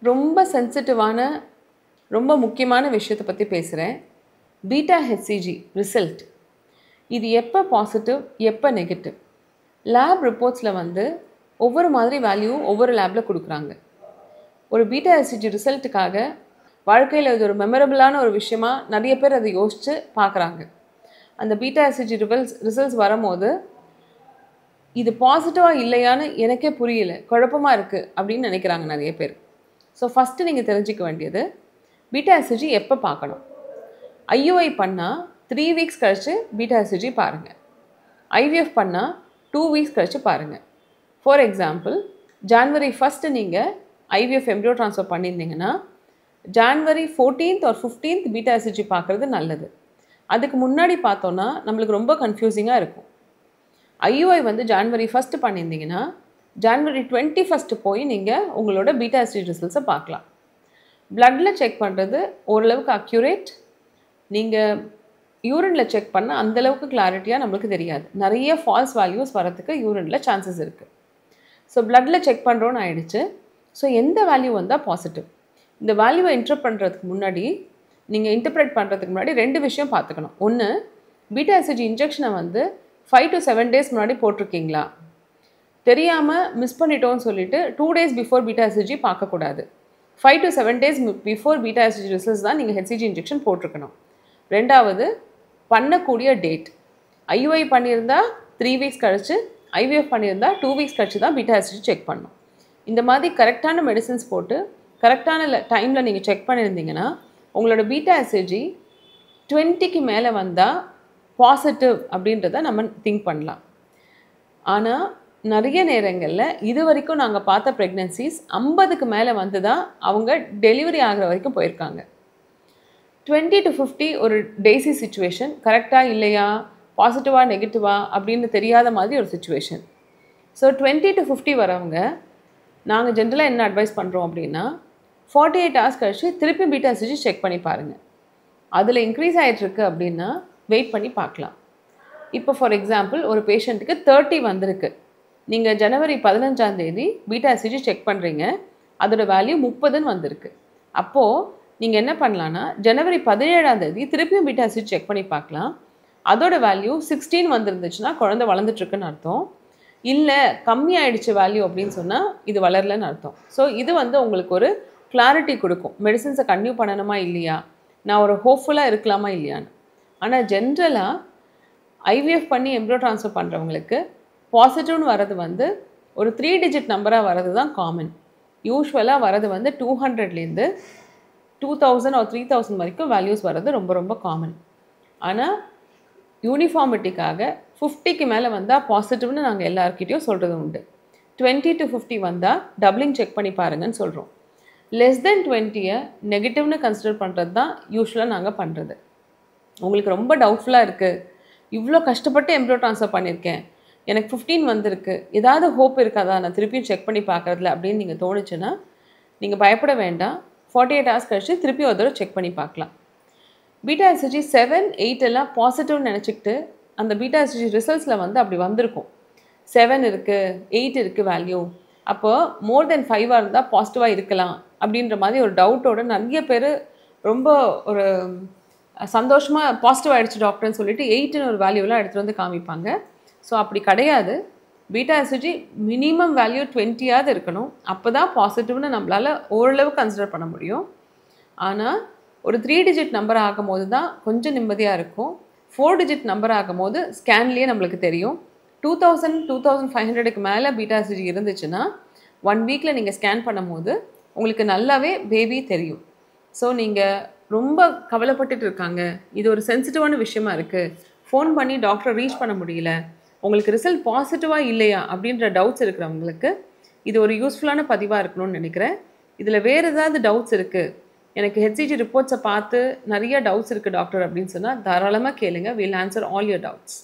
ரொம்ப சென்சிட்டிவான ரொம்ப முக்கியமான விஷயத்தை பற்றி பேசுகிறேன். பீட்டா ஹெச்சிஜி ரிசல்ட் இது எப்போ பாசிட்டிவ் எப்போ நெகட்டிவ்? லேப் ரிப்போர்ட்ஸில் வந்து ஒவ்வொரு மாதிரி வேல்யூ ஒவ்வொரு லேபில் கொடுக்குறாங்க. ஒரு பீட்டா ஹெச்சிஜி ரிசல்ட்டுக்காக வாழ்க்கையில் இது ஒரு மெமரபிளான ஒரு விஷயமா நிறைய பேர் அதை யோசித்து பார்க்குறாங்க. அந்த பீட்டா ஹெச்சிஜி ரிசல்ட்ஸ் வரும்போது இது பாசிட்டிவாக இல்லையான்னு எனக்கே புரியல, குழப்பமாக இருக்குது அப்படின்னு நினைக்கிறாங்க நிறைய பேர். ஸோ ஃபஸ்ட்டு நீங்கள் தெரிஞ்சிக்க வேண்டியது பீட்டா ஹெச்சிஜி எப்போ பார்க்கணும். ஐயுஐ பண்ணால் 3 வீக்ஸ் கழித்து பீட்டா ஹெச்சிஜி பாருங்கள். ஐவிஎஃப் பண்ணால் 2 வீக்ஸ் கழித்து பாருங்கள். ஃபார் எக்ஸாம்பிள், ஜான்வரி 1 நீங்கள் ஐவிஎஃப் எம்ப்ரியோ ட்ரான்ஸ்ஃபர் பண்ணியிருந்தீங்கன்னா January 14th or 15th beta HCG பார்க்குறது நல்லது. அதுக்கு முன்னாடி பார்த்தோன்னா நம்மளுக்கு ரொம்ப கன்ஃபியூசிங்காக இருக்கும். ஐயுஐ வந்து ஜான்வரி 1 பண்ணியிருந்தீங்கன்னா ஜான்வரி 21 போய் நீங்கள் உங்களோட பீட்டா ஹெச்சிஜி ரிசல்ட்ஸை பார்க்கலாம். ப்ளட்டில் செக் பண்ணுறது ஓரளவுக்கு அக்யூரேட். நீங்கள் யூரினில் செக் பண்ணால் அந்தளவுக்கு கிளாரிட்டியாக நம்மளுக்கு தெரியாது. நிறைய ஃபால்ஸ் வேல்யூஸ் வரதுக்கு யூரினில் சான்சஸ் இருக்குது. ஸோ ப்ளட்டில் செக் பண்ணுறோன்னு ஆயிடுச்சு. ஸோ எந்த வேல்யூ வந்தால் பாசிட்டிவ்? இந்த வேல்யூவை இன்டர்ப்ரெட் பண்ணுறதுக்கு முன்னாடி நீங்கள் இன்டர்ப்ரெட் பண்ணுறதுக்கு முன்னாடி 2 விஷயம் பார்த்துக்கணும். ஒன்று, பீட்டா ஹெச்சிஜி இன்ஜெக்ஷனை வந்து 5 to 7 days முன்னாடி போட்டிருக்கீங்களா? தெரியாமல் மிஸ் பண்ணிட்டோன்னு சொல்லிவிட்டு 2 days பிஃபோர் பீட்டா ஹெச்சிஜி பார்க்கக்கூடாது. 5 to 7 days before beta HCG results தான் நீங்கள் ஹெச்சிஜி இன்ஜெக்ஷன் போட்டிருக்கணும். ரெண்டாவது, பண்ணக்கூடிய டேட். ஐயுஐ பண்ணியிருந்தா 3 வீக்ஸ் கழிச்சு, ஐவிஎஃப் பண்ணியிருந்தா 2 வீக்ஸ் கழிச்சு தான் பீட்டா ஹெச்சிஜி செக் பண்ணணும். இந்த மாதிரி கரெக்டான மெடிசின்ஸ் போட்டு கரெக்டான டைமில் நீங்கள் செக் பண்ணியிருந்தீங்கன்னா உங்களோட பீட்டா ஹெச்சிஜி 20க்கு மேலே வந்தால் பாசிட்டிவ் அப்படின்றத நம்ம திங்க் பண்ணலாம். ஆனால் நிறைய நேரங்களில் இது வரைக்கும் நாங்கள் பார்த்த ப்ரெக்னென்சிஸ் 50க்கு மேலே வந்து தான் அவங்க டெலிவரி ஆகிற வரைக்கும் போயிருக்காங்க. 20 to 50 ஒரு டேசி சிச்சுவேஷன், கரெக்டாக இல்லையா, பாசிட்டிவாக நெகட்டிவா அப்படின்னு தெரியாத மாதிரி ஒரு சிச்சுவேஷன். ஸோ 20 to 50 வரவங்க நாங்கள் ஜென்ரலாக என்ன அட்வைஸ் பண்ணுறோம் அப்படின்னா 48 hours கழிச்சு திருப்பி பீட்டா ஹெச்சிஜி செக் பண்ணி பாருங்கள். அதில் இன்க்ரீஸ் ஆகிட்டுருக்கு அப்படின்னா வெயிட் பண்ணி பார்க்கலாம். இப்போ ஃபார் எக்ஸாம்பிள், ஒரு பேஷண்ட்டுக்கு 30 வந்திருக்கு. நீங்கள் ஜனவரி 15 பீட்டா ஹெச்சிஜி செக் பண்ணுறீங்க, அதோட வேல்யூ 30ன்னு வந்திருக்கு. அப்போது நீங்கள் என்ன பண்ணலான்னா ஜனவரி 17 திருப்பியும் பீட்டா ஹெச்சிஜி செக் பண்ணி பார்க்கலாம். அதோட வேல்யூ 16 வந்துருந்துச்சுன்னா குழந்தை வளர்ந்துட்டுருக்குன்னு அர்த்தம். இல்லை கம்மியாயிடுச்சு வேல்யூ அப்படின்னு சொன்னால் இது வளரலன்னு அர்த்தம். ஸோ இது வந்து உங்களுக்கு ஒரு கிளாரிட்டி கொடுக்கும், மெடிசின்ஸை கன்டினியூ பண்ணணுமா இல்லையா, நான் ஒரு ஹோப்ஃபுல்லாக இருக்கலாமா இல்லையான்னு. ஆனால் ஜென்ரலாக ஐவிஎஃப் பண்ணி எம்ப்ரியோ ட்ரான்ஸ்ஃபர் பண்ணுறவங்களுக்கு பாசிட்டிவ்னு வரது வந்து ஒரு 3 digit நம்பராக வரது தான் காமன். யூஸ்வலாக வரது வந்து 200லேருந்து 2000 or 3000 வரைக்கும் வேல்யூஸ் வரது ரொம்ப ரொம்ப காமன். ஆனால் யூனிஃபார்மிட்டிக்காக 50க்கு மேலே வந்தால் பாசிட்டிவ்னு நாங்கள் எல்லாருக்கிட்டையும் சொல்கிறது உண்டு. 20 to 50 வந்தால் டபுளிங் செக் பண்ணி பாருங்கன்னு சொல்கிறோம். லெஸ் தென் 20 நெகட்டிவ்னு கன்சிடர் பண்ணுறது தான் யூஸ்வலாக நாங்கள் பண்ணுறது. உங்களுக்கு ரொம்ப டவுட்ஃபுல்லாக இருக்குது, இவ்வளோ கஷ்டப்பட்டு எம்ப்ரியோ ட்ரான்ஸ்ஃபர் பண்ணியிருக்கேன், எனக்கு 15 வந்திருக்கு, ஏதாவது ஹோப் இருக்காதா நான் திருப்பியும் செக் பண்ணி பார்க்குறதுல அப்படின்னு நீங்கள் தோணுச்சுன்னா நீங்கள் பயப்பட வேண்டாம். 48 hours கழிச்சு திருப்பி ஒரு தடவை செக் பண்ணி பார்க்கலாம். பீட்டா ஹெச்சிஜி 7, 8 எல்லாம் பாசிட்டிவ்னு நினச்சிக்கிட்டு அந்த பீட்டா ஹெச்சிஜி ரிசல்ட்ஸில் வந்து அப்படி வந்திருக்கும். 7 இருக்குது, 8 இருக்குது வேல்யூ, அப்போ மோர் தென் 5 இருந்தால் பாசிட்டிவாக இருக்கலாம் அப்படின்ற மாதிரி ஒரு டவுட்டோட நிறைய பேர் ரொம்ப ஒரு சந்தோஷமாக பாசிட்டிவ் ஆகிடுச்சு டாக்டர்னு சொல்லிட்டு 8ன்னு ஒரு வேல்யூலாம் எடுத்துகிட்டு வந்து காமிப்பாங்க. ஸோ அப்படி கிடையாது. பீட்டா ஹெச்சிஜி மினிமம் வேல்யூ 20 இருக்கணும். அப்போ தான் பாசிட்டிவ்னு நம்மளால் ஓரளவு கன்சிடர் பண்ண முடியும். ஆனால் ஒரு 3 digit நம்பர் ஆகும் போது தான் கொஞ்சம் நிம்மதியாக இருக்கும். 4 digit நம்பர் ஆகும் போது ஸ்கேன்லேயே நம்மளுக்கு தெரியும். 2000 2500க்கு மேலே பீட்டா ஹெச்சிஜி இருந்துச்சுன்னா 1 வீக்கில் நீங்கள் ஸ்கேன் பண்ணும் போது உங்களுக்கு நல்லாவே பேபி தெரியும். ஸோ நீங்கள் ரொம்ப கவலைப்பட்டுட்டு இருக்காங்க, இது ஒரு சென்சிட்டிவான விஷயமா இருக்குது, ஃபோன் பண்ணி டாக்டரை ரீச் பண்ண முடியல, உங்களுக்கு ரிசல்ட் பாசிட்டிவாக இல்லையா அப்படின்ற டவுட்ஸ் இருக்கிறவங்களுக்கு இது ஒரு யூஸ்ஃபுல்லான பதிவாக இருக்கணும்னு நினைக்கிறேன். இதில் வேறு ஏதாவது டவுட்ஸ் இருக்குது, எனக்கு ஹெச்சிஜி ரிப்போர்ட்ஸை பார்த்து நிறைய டவுட்ஸ் இருக்குது டாக்டர் அப்படின்னு சொன்னால் தாராளமாக கேளுங்க. Will answer all your doubts.